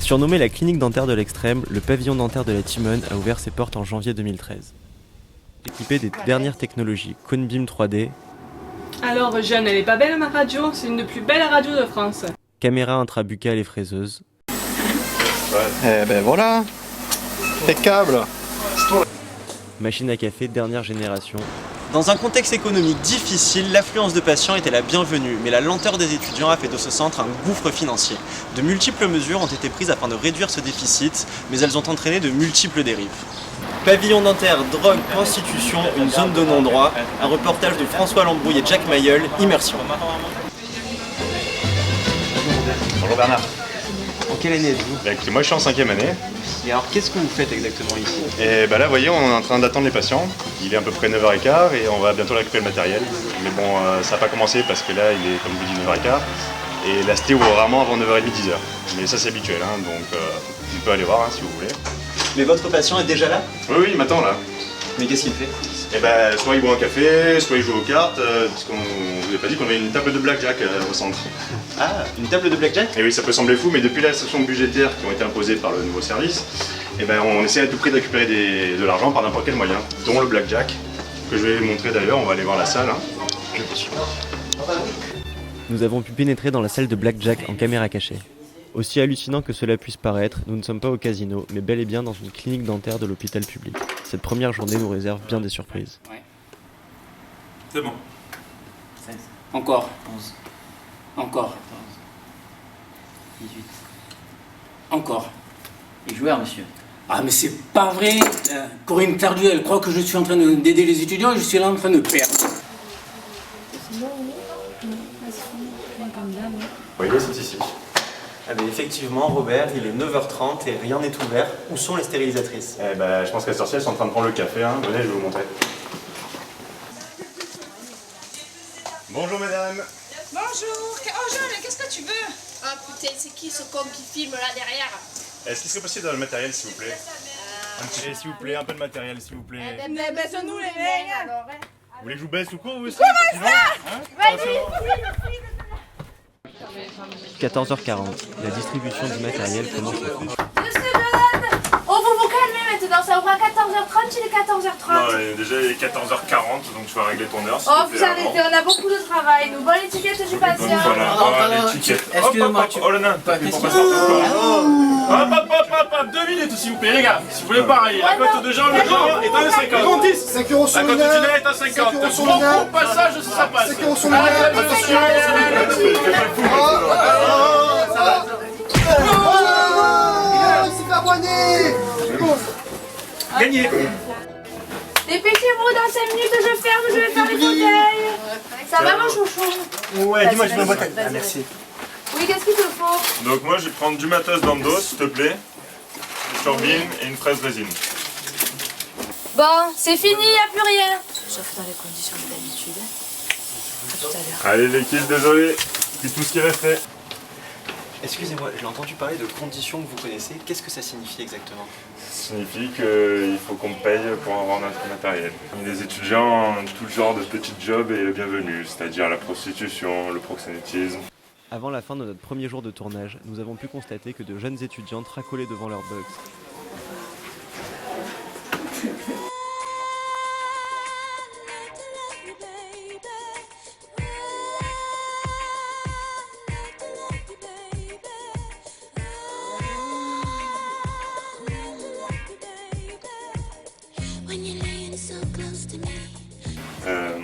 Surnommé la clinique dentaire de l'extrême, le pavillon dentaire de la Timone a ouvert ses portes en janvier 2013. Équipé des dernières technologies Conebeam 3D, Alors jeune, elle est pas belle ma radio? C'est une des plus belles radios de France. caméra intrabuccale et fraiseuse, Eh ben voilà, impeccable. machine à café dernière génération, Dans un contexte économique difficile, l'affluence de patients était la bienvenue, mais la lenteur des étudiants a fait de ce centre un gouffre financier. De multiples mesures ont été prises afin de réduire ce déficit, mais elles ont entraîné de multiples dérives. Pavillon dentaire, drogue, prostitution, une zone de non-droit, un reportage de François Lambrouille et Jack Mayol, Immersion. Bonjour Bernard. En quelle année êtes-vous? Bah, écoutez, moi je suis en 5e année. Et alors qu'est-ce que vous faites exactement ici? Et bah là, vous voyez, on est en train d'attendre les patients. Il est à peu près 9h15 et on va bientôt récupérer le matériel. Mais bon, ça n'a pas commencé parce que là, il est comme je vous dis 9h15. Et la sté ouvre rarement avant 9h30, 10h. Mais ça c'est habituel, hein, donc on peut aller voir si vous voulez. Mais votre patient est déjà là? Oui, il m'attend là. Mais qu'est-ce qu'il fait? Et bah, soit il boit un café, soit il joue aux cartes, parce qu'on vous a pas dit qu'on avait une table de blackjack au centre. Ah, une table de blackjack? Et oui, ça peut sembler fou, mais depuis la session budgétaire qui ont été imposées par le nouveau service, et ben on essaie à tout prix de récupérer de l'argent par n'importe quel moyen, dont le blackjack, que je vais montrer d'ailleurs, on va aller voir la salle. nous avons pu pénétrer dans la salle de blackjack en caméra cachée. Aussi hallucinant que cela puisse paraître, nous ne sommes pas au casino, mais bel et bien dans une clinique dentaire de l'hôpital public. Cette première journée nous réserve bien des surprises. Ouais. C'est bon. 16. Encore. 11. Encore. 18. Encore. Les joueurs, monsieur. Ah mais c'est pas vrai. Corinne Tardieu, elle croit que je suis en train d'aider les étudiants et je suis là en train de perdre. Oui, c'est ici. Ah mais effectivement Robert, il est 9h30 et rien n'est ouvert. Où sont les stérilisatrices? Eh ben, je pense qu'à sorcière, elles sont en train de prendre le café, hein. Venez, je vais vous montrer. Bonjour mesdames. Bonjour. Oh jeune, qu'est-ce que tu veux? Ah putain, c'est qui ce con qui filme là derrière? Est-ce qu'il serait possible d'avoir le matériel, s'il vous plaît? Un petit, s'il vous plaît, un peu de matériel, s'il vous plaît. Eh ben, baisse-nous les mains alors. Vous voulez que je vous baisse ou quoi, vous aussi? Comment ça? Hein? Vas-y. 14h40, la distribution du matériel commence à faire. Oh, vous vous calmez maintenant, ça ouvre à 14h30, il est 14h30. Non, déjà il est 14h40, donc tu vas régler ton heure. Oh, vous arrêtez, on a beaucoup de travail. Nous, bonne étiquette du patient. Voilà, l'étiquette. Excusez-moi, Oh le nain, pour passer hop, 2 minutes s'il vous plaît, les gars. Si vous voulez pareil, la cote de Jean, le Jean est à 50. 5 euros sur La le cote du nain. nain est à 50. Au passage, ça passe. 5 euros sur le C'est pas abonné. Gagné. Dépêchez-vous, dans 5 minutes, je ferme, je vais faire les fauteuils. Ça va, mon chouchou? Ouais, dis-moi, je veux un bottin. Ah, merci. Oui, qu'est-ce qu'il te faut? Donc moi je vais prendre du matos d'Andos, s'il te plaît. Une turbine et une fraise résine. Bon, c'est fini, y a plus rien. Sauf dans les conditions d'habitude. À tout à l'heure. Allez l'équipe, désolé. Puis tout ce qui restait. Excusez-moi, j'ai entendu parler de conditions que vous connaissez. Qu'est-ce que ça signifie exactement? Ça signifie qu'il faut qu'on paye pour avoir notre matériel. Les étudiants, tout genre de petits jobs est le bienvenu, c'est-à-dire la prostitution, le proxénétisme. Avant la fin de notre premier jour de tournage, nous avons pu constater que de jeunes étudiantes racolaient devant leur box.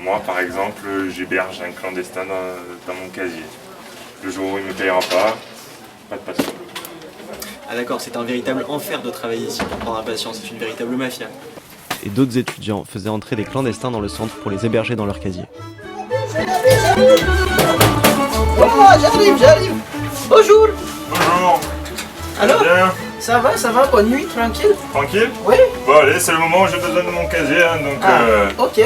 Moi par exemple, j'héberge un clandestin dans mon casier. Le jour où il ne me payera pas de patient. Ah d'accord, c'est un véritable enfer de travailler ici pour prendre un patient, c'est une véritable mafia. Et d'autres étudiants faisaient entrer des clandestins dans le centre pour les héberger dans leur casier. Oh, j'arrive. Bonjour. Bonjour. Alors Bien. Ça va, bonne nuit, tranquille? Tranquille? Oui. Bon allez, c'est le moment où j'ai besoin de mon casier, hein, donc Ok.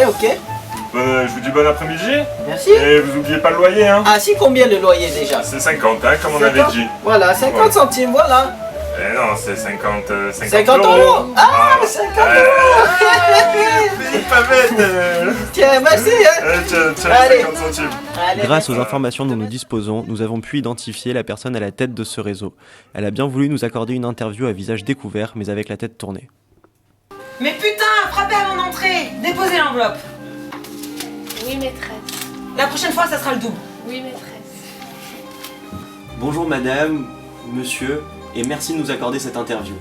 je vous dis bon après-midi. Merci. Et vous oubliez pas le loyer, hein. Ah si, combien le loyer déjà? C'est 50, hein, comme on avait dit. Voilà, 50 Ouais. centimes, voilà. Eh non, c'est 50 50 euros. Ah, 50 euros. C'est pas bête. Tiens, merci. Tiens, Allez. 50 centimes. Allez. Grâce aux informations dont nous disposons, nous avons pu identifier la personne à la tête de ce réseau. Elle a bien voulu nous accorder une interview à visage découvert, mais avec la tête tournée. Mais putain, frappez à mon entrée. Déposez l'enveloppe. Oui, maîtresse. La prochaine fois, ça sera le double. Oui, maîtresse. Bonjour madame, monsieur, et merci de nous accorder cette interview.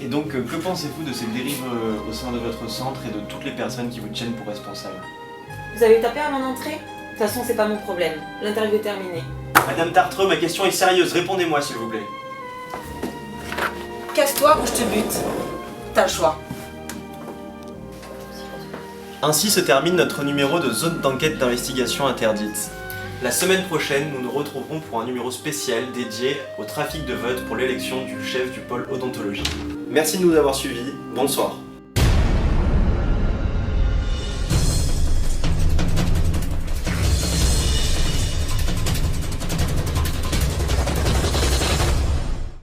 Et donc, que pensez-vous de cette dérive au sein de votre centre et de toutes les personnes qui vous tiennent pour responsable? Vous avez tapé à mon entrée? De toute façon, c'est pas mon problème. L'interview est terminée. Madame Tartreux, ma question est sérieuse, répondez-moi s'il vous plaît. Casse-toi ou je te bute. T'as le choix. Ainsi se termine notre numéro de zone d'enquête d'investigation interdite. La semaine prochaine, nous nous retrouverons pour un numéro spécial dédié au trafic de vote pour l'élection du chef du pôle odontologie. Merci de nous avoir suivis, bonsoir.